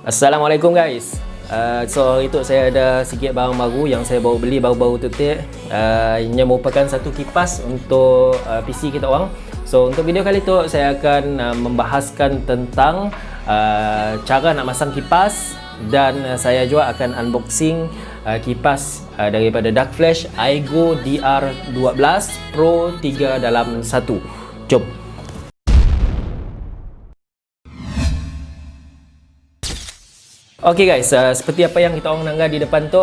Assalamualaikum guys. So itu saya ada sikit barang baru yang saya baru beli baru-baru tu. Yang merupakan satu kipas untuk PC kita orang. So untuk video kali tu saya akan membahaskan tentang cara nak masang kipas, dan saya juga akan unboxing kipas daripada Dark Flash Aigo DR12 Pro 3 dalam 1. Jom. Okay guys, seperti apa yang kita orang nangga di depan tu,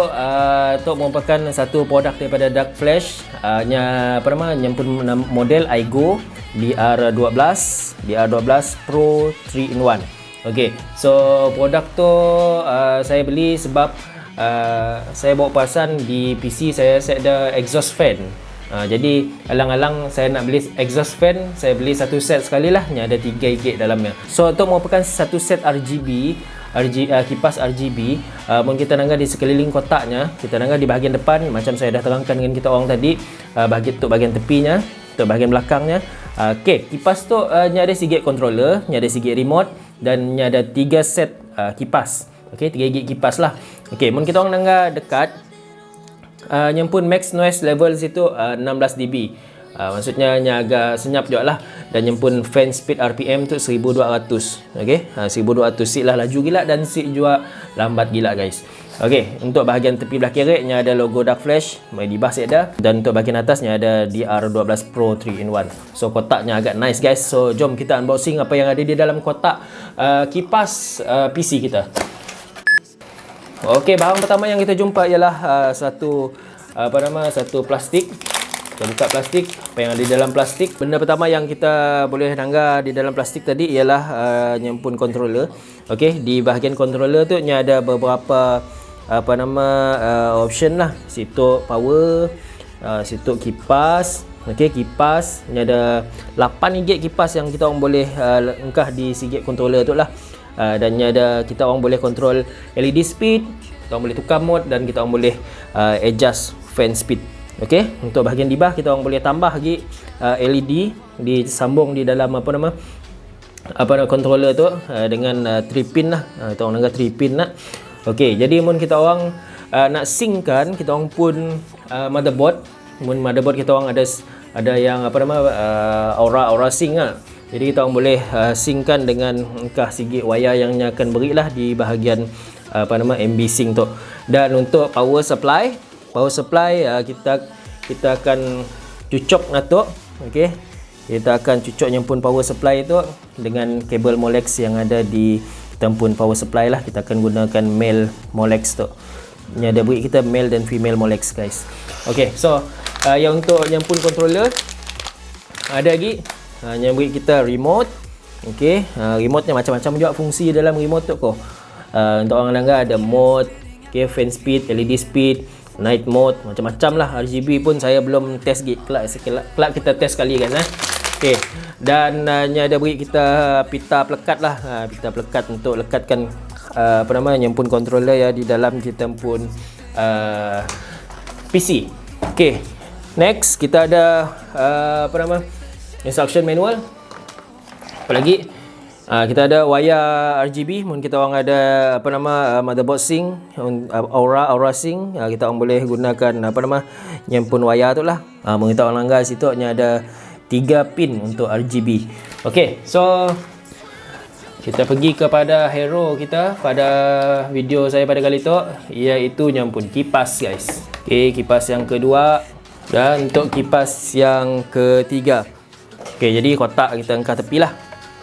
tu merupakan satu produk daripada Dark Flash, yang pun model Aigo DR12 Pro 3 in 1. Okay, so produk tu saya beli sebab saya bawa perasan di PC saya ada exhaust fan. Jadi alang-alang saya nak beli exhaust fan, saya beli satu set sekali lah, ni ada 3 gig dalamnya. So itu merupakan satu set kipas RGB. Kita nangga di sekeliling kotaknya, kita nangga di bahagian depan macam saya dah terangkan dengan kita orang tadi, bahagian tepinya, untuk bahagian belakangnya. Okay, kipas tu ni ada sikit controller, ni ada sikit remote, dan ni ada 3 set kipas. Okay, 3 gig kipas lah. Okay, kita orang nangga dekat, yang pun max noise level situ 16 dB. Maksudnya nya agak senyap juga lah. Dan yang pun fan speed RPM tu 1200. Okay, 1200 seat lah, laju gila, dan seat juga lambat gila guys. Okay, untuk bahagian tepi belah kiri nya ada logo Dark Flash, di bawah ada, dan untuk bahagian atasnya ada DR12 Pro 3 in 1. So kotaknya agak nice guys. So jom kita unboxing apa yang ada di dalam kotak kipas PC kita. Okay, barang pertama yang kita jumpa ialah satu plastik. Kita buka plastik, apa yang ada di dalam plastik. Benda pertama yang kita boleh nangga di dalam plastik tadi ialah nyempun controller. Okey, di bahagian controller tu ada beberapa option lah. Situ power, situ kipas. Okey, kipas ni ada 8 gig kipas yang kita orang boleh engkah di sikit controller tu lah. Dan ni ada, kita orang boleh control LED speed, kita orang boleh tukar mode, dan kita orang boleh adjust fan speed. Okey, untuk bahagian di bawah kita orang boleh tambah lagi LED disambung di dalam controller tu dengan 3 pin lah. Kita orang nangga 3 pin lah. Okey, jadi kita orang nak synckan, kita orang pun motherboard. Motherboard kita orang ada yang aura sync lah. Jadi kita orang boleh synckan dengan engkah sikit wayar yang akan berilah di bahagian MB sync tu. Dan untuk power supply kita akan cucuk ngatuk. Okey, kita akan cucuk nyempun power supply tu dengan kabel Molex yang ada di tempun power supply lah. Kita akan gunakan male Molex tu. Ni ada beri kita male dan female Molex guys. Okey, so yang untuk nyempun controller ada lagi yang beri kita remote. Okey, remote-nya macam-macam juga fungsi dalam remote tu ko. Untuk orang langgar ada mode, okay, fan speed, LED speed, night mode, macam-macam lah. RGB pun saya belum test gig. Kelak kita test sekali kan. Okey, dan ni ada beri kita pita plekat lah. Pita plekat untuk lekatkan nyempun controller ya di dalam kita pun PC. Okey, next kita ada instruction manual. Apa lagi? Kita ada wayar RGB. Kita orang ada motherboard sync, aura sync. Kita orang boleh gunakan nyempun wayar tu lah. Kita orang langgar situ ada 3 pin untuk RGB. Okey, so kita pergi kepada hero kita pada video saya pada kali tu, iaitu nyempun kipas guys. Okey, kipas yang kedua, dan untuk kipas yang ketiga. Okey, jadi kotak kita angkat tepi lah.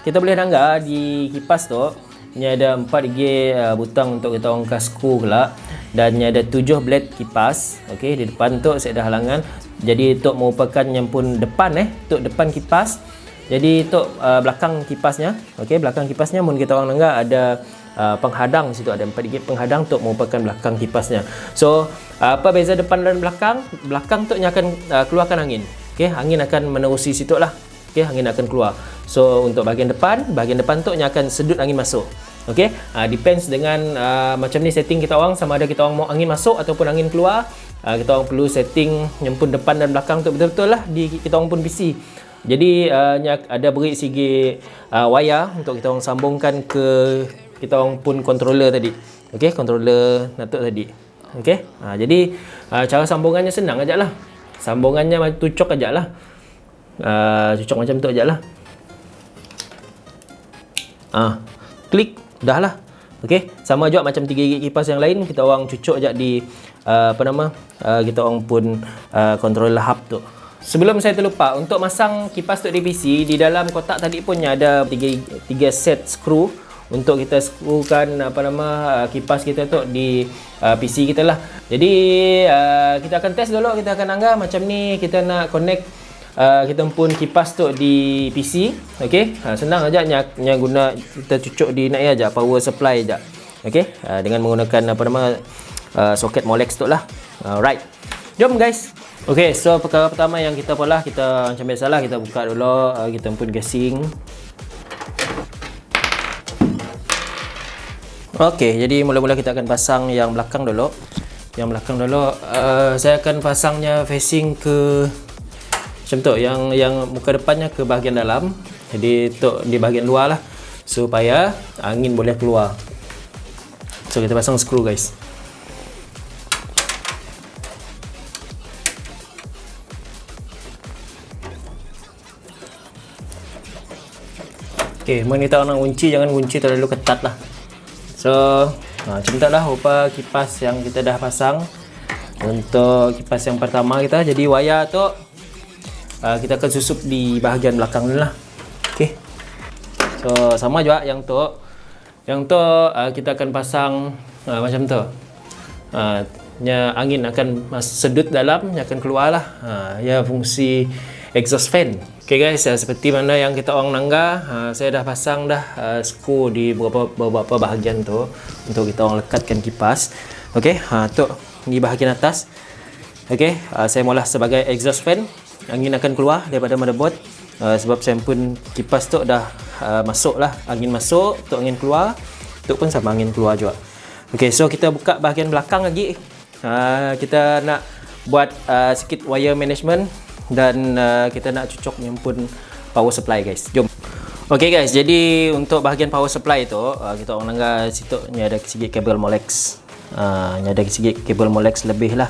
Kita boleh nangga di kipas tu, ni ada 4 gig butang untuk kita angkat skru pula, dan ni ada 7 blade kipas. Okey, di depan tu saya ada halangan. Jadi itu merupakan nyempun depan untuk depan kipas. Jadi itu belakang kipasnya. Okey, belakang kipasnya kita orang nangga ada penghadang situ, ada 4 gig penghadang untuk merupakan belakang kipasnya. So apa beza depan dan belakang? Belakang tu akan keluarkan angin. Okey, angin akan menerusi situ lah. Okey, angin akan keluar. So untuk bahagian depan tu akan sedut angin masuk. Okey, depends dengan macam ni setting kita orang, sama ada kita orang mau angin masuk ataupun angin keluar. Kita orang perlu setting nyempun depan dan belakang tu betul-betul lah di kita orang pun PC. Jadi ada beri segi wayar untuk kita orang sambungkan ke kita orang pun controller tadi. Okey, controller Natok tadi. Okey. Jadi cara sambungannya senang aja lah. Sambungannya tucuk aja lah. Cucuk macam tu aja lah. Klik, dah lah. Okey, sama juga macam 3 gig kipas yang lain, kita orang cucuk aja di kita orang pun controller hub tu. Sebelum saya terlupa, untuk masang kipas tu di PC, di dalam kotak tadi pun ada 3 set skru untuk kita skrukan kipas kita tu di PC kita lah. Jadi kita akan test dulu, kita akan anggap macam ni kita nak connect kita pun kipas tu di PC. Okey, senang aja guna kita cucuk di naik aja power supply aja. Okey, dengan menggunakan soket Molex tu lah. Alright, jom guys. Okey, so perkara pertama yang kita pola, kita macam biasalah kita buka dulu kita pun gasing. Okey, jadi mula-mula kita akan pasang yang belakang dulu. Yang belakang dulu saya akan pasangnya facing ke macam tu, yang muka depannya ke bahagian dalam. Jadi tu di bahagian luar lah supaya angin boleh keluar. So kita pasang skru guys. Okey, kita nak kunci, jangan kunci terlalu ketat lah. So macam tu lah rupa kipas yang kita dah pasang. Untuk kipas yang pertama kita, jadi wayar tu kita akan susup di bahagian belakang dulu lah. Okey, so sama juga yang tu kita akan pasang macam tu. Angin akan sedut dalam, akan keluar lah. Ya, fungsi exhaust fan. Okey guys, seperti mana yang kita orang nangga, saya dah pasang dah skru di beberapa bahagian tu untuk kita orang lekatkan kipas. Okey, tu di bahagian atas. Okey, saya mula sebagai exhaust fan. Angin akan keluar daripada motherboard sebab saya pun kipas tu dah masuk lah, angin masuk, tu angin keluar, tu pun sama angin keluar juga. Okey, so kita buka bahagian belakang lagi. Kita nak buat sikit wire management dan kita nak cucuk yang pun power supply guys. Jom. Okey guys, jadi untuk bahagian power supply tu kita orang nangga situ ni ada sikit kabel Molex. Ni ada sikit kabel Molex lebih lah.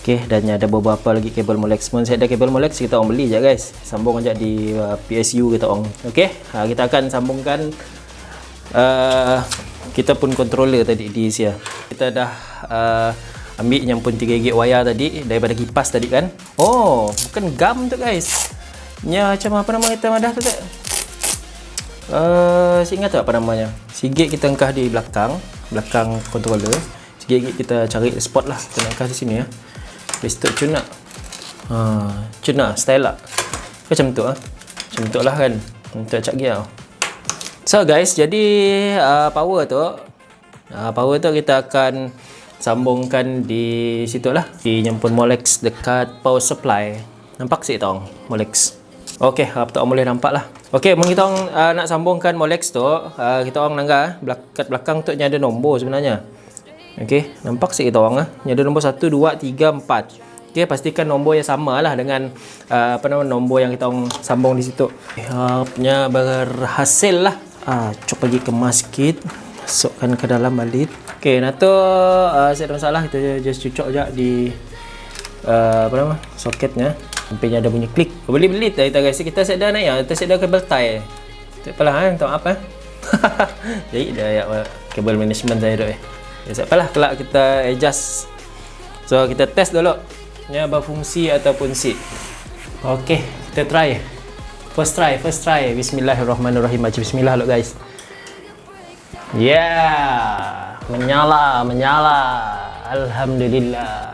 Okey, dan ada beberapa lagi kabel Molex. Mun saya ada kabel Molex, kita orang beli je guys. Sambung aja di PSU kita orang. Okey, kita akan sambungkan kita pun controller tadi di sini. Kita dah ambil yang pun 3 gig wayar tadi daripada kipas tadi kan. Oh, bukan gam tu guys. Nya macam apa nama kita madah tu tak? Saya ingat tak apa namanya. Sikit kita angkah di belakang controller. Sikit kita cari spot lah. Kita nak angkah di sini ya. Lepas tu cuna style lah. Macam tu macam tu lah kan. Untuk cak gear. So guys, jadi power tu kita akan sambungkan di situ lah, di nyempun Molex dekat power supply. Nampak sih tong Molex. Okey, tak boleh nampak lah. Okey, mungkin kita nak sambungkan Molex tu, kita orang nangga kat belakang tu ada nombor sebenarnya. Okey, nampak sih kita orang ada nombor 1 2 3 4. Okey, pastikan nombor yang sama lah dengan nombor yang kita orang sambung di situ. Punya berhasil lah. Cuk lagi kemas sikit, masukkan ke dalam balik. Okey, nato saya ada masalah, kita just cucuk je di soketnya. Sampingnya ada bunyi klik. Boleh belit kita guys. Kita set dah naik, kita set dah kabel tie. Tak apalah tak apa. Jadi dah ya kabel management saya tu tak apalah, kelak kita adjust. So kita test dulu nya berfungsi ataupun si. Okey, kita try. First try. Bismillahirrahmanirrahim. Bismillah lo guys. Yeah, menyala. Alhamdulillah.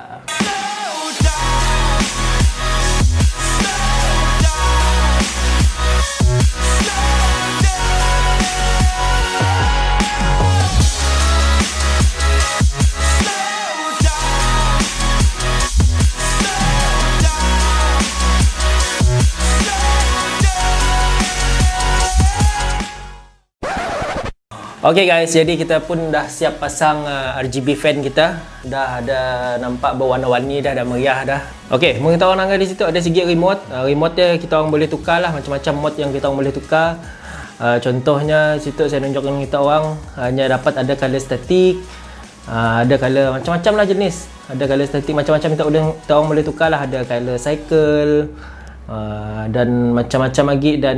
Okey guys, jadi kita pun dah siap pasang RGB fan kita. Dah ada nampak berwarna-warni dah meriah dah. Okey, mungkin kita orang angkat di situ ada sikit remote. Remote dia kita orang boleh tukar lah, macam-macam mod yang kita orang boleh tukar. Contohnya situ saya tunjukkan kita orang hanya dapat ada color statik, ada color macam-macam lah jenis. Ada color statik macam-macam kita orang boleh tukar lah. Ada color cycle dan macam-macam lagi, dan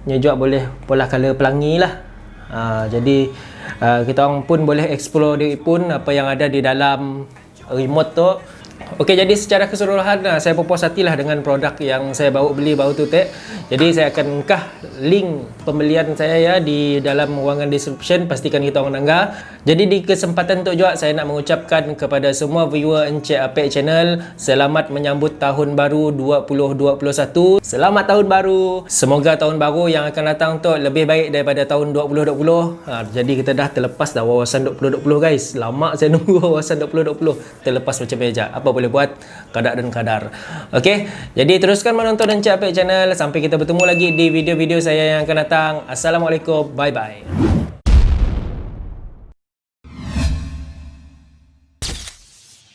juga boleh pola color pelangi lah. Jadi kita orang pun boleh explore diri pun apa yang ada di dalam remote tu. Okey, jadi secara keseluruhan saya puas hatilah dengan produk yang saya beli baru tu Tek. Jadi saya akan kah link pembelian saya ya di dalam ruangan description, pastikan kita orang nangga. Jadi di kesempatan tu juga saya nak mengucapkan kepada semua viewer Encik Apek channel, selamat menyambut tahun baru 2021. Selamat tahun baru. Semoga tahun baru yang akan datang tu lebih baik daripada tahun 2020. Jadi kita dah terlepas dah wawasan 2020 guys. Lama saya nunggu wawasan 2020 terlepas macam meja. Apa boleh buat, kadar dan kadar. Okey, jadi teruskan menonton Encik Apek channel. Sampai kita bertemu lagi di video-video saya yang akan datang. Assalamualaikum, bye bye.